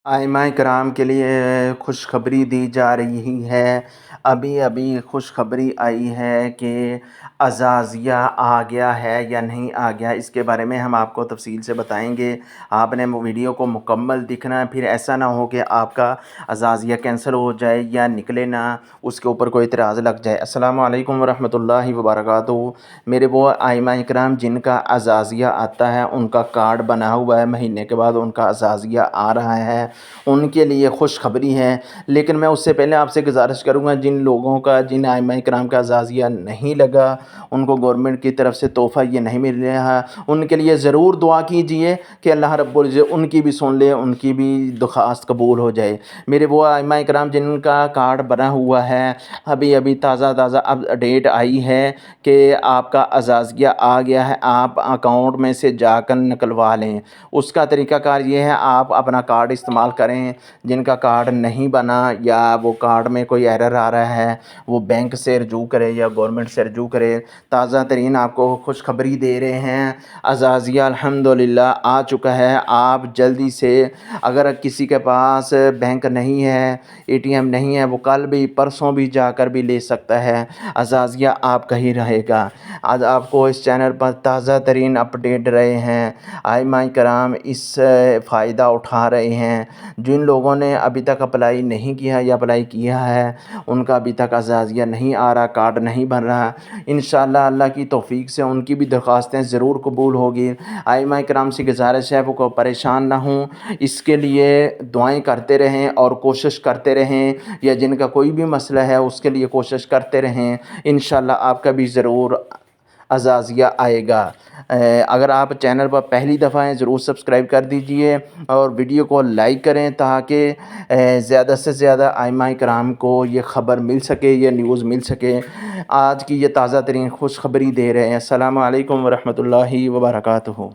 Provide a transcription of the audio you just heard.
आइमाए कराम के लिए खुशखबरी दी जा रही है। अभी अभी खुशखबरी आई है कि अज़ाज़िया आ गया है या नहीं आ गया, इसके बारे में हम आपको तफ़सील से बताएंगे। आपने वीडियो को मुकम्मल देखना है, फिर ऐसा ना हो कि आपका अज़ाज़िया कैंसिल हो जाए या निकले ना, उसके ऊपर कोई इतराज़ लग जाए। अस्सलामु अलैकुम वरहमतुल्लाहि वबरकातुहू। मेरे वो आइमाए कराम जिनका अज़ाज़िया आता है, उनका कार्ड बना हुआ है, महीने के बाद उनका अज़ाज़िया आ रहा है, उनके लिए खुशखबरी है। लेकिन मैं उससे पहले आपसे गुजारिश करूँगा, जिन लोगों का, जिन आइमाए कराम का अज़ाज़िया नहीं लगा, उनको गवर्नमेंट की तरफ से तोहफ़ा ये नहीं मिल रहा, उनके लिए ज़रूर दुआ कीजिए कि अल्लाह रब्बुल इज़्ज़त उनकी भी सुन ले, उनकी भी दरख्वास्त कबूल हो जाए। मेरे वो आइमाए कराम जिनका कार्ड बना हुआ है, अभी अभी ताज़ा अपडेट आई है कि आपका अज़ाज़िया आ गया है, आप अकाउंट में से जाकर निकलवा लें। उसका तरीक़ाकार ये है, आप अपना कार्ड इस्तेमाल करें। जिनका कार्ड नहीं बना या वो कार्ड में कोई एरर आ रहा है, वो बैंक से रजू करे या गवर्नमेंट से रजू करे। ताज़ा तरीन आपको खुशखबरी दे रहे हैं, अज़ाज़िया अल्हम्दुलिल्लाह आ चुका है। आप जल्दी से, अगर किसी के पास बैंक नहीं है, एटीएम नहीं है, वो कल भी परसों भी जाकर भी ले सकता है। अज़ाज़िया आपका ही रहेगा। आज आपको इस चैनल पर ताज़ा तरीन अपडेट रहे हैं। आइमाए कराम इस फ़ायदा उठा रहे हैं। जिन लोगों ने अभी तक अप्लाई नहीं किया या अप्लाई किया है, उनका अभी तक अज़ाज़िया नहीं आ रहा, कार्ड नहीं बन रहा, इंशाअल्लाह अल्लाह की तौफ़ीक से उनकी भी दरख्वास्तें ज़रूर कबूल होगी। आइमाए कराम से गुज़ारिश है, वो परेशान ना हों, इसके लिए दुआएं करते रहें और कोशिश करते रहें, या जिनका कोई भी मसला है उसके लिए कोशिश करते रहें। इंशाअल्लाह आपका भी ज़रूर अज़ाज़िया आएगा। अगर आप चैनल पर पहली दफ़ा हैं, ज़रूर सब्सक्राइब कर दीजिए और वीडियो को लाइक करें, ताकि ज़्यादा से ज़्यादा आइमाए कराम को ये ख़बर मिल सके, ये न्यूज़ मिल सके। आज की ये ताज़ा तरीन खुशखबरी दे रहे हैं। अस्सलामु अलैकुम वरहमतुल्लाहि वबरकातुहू।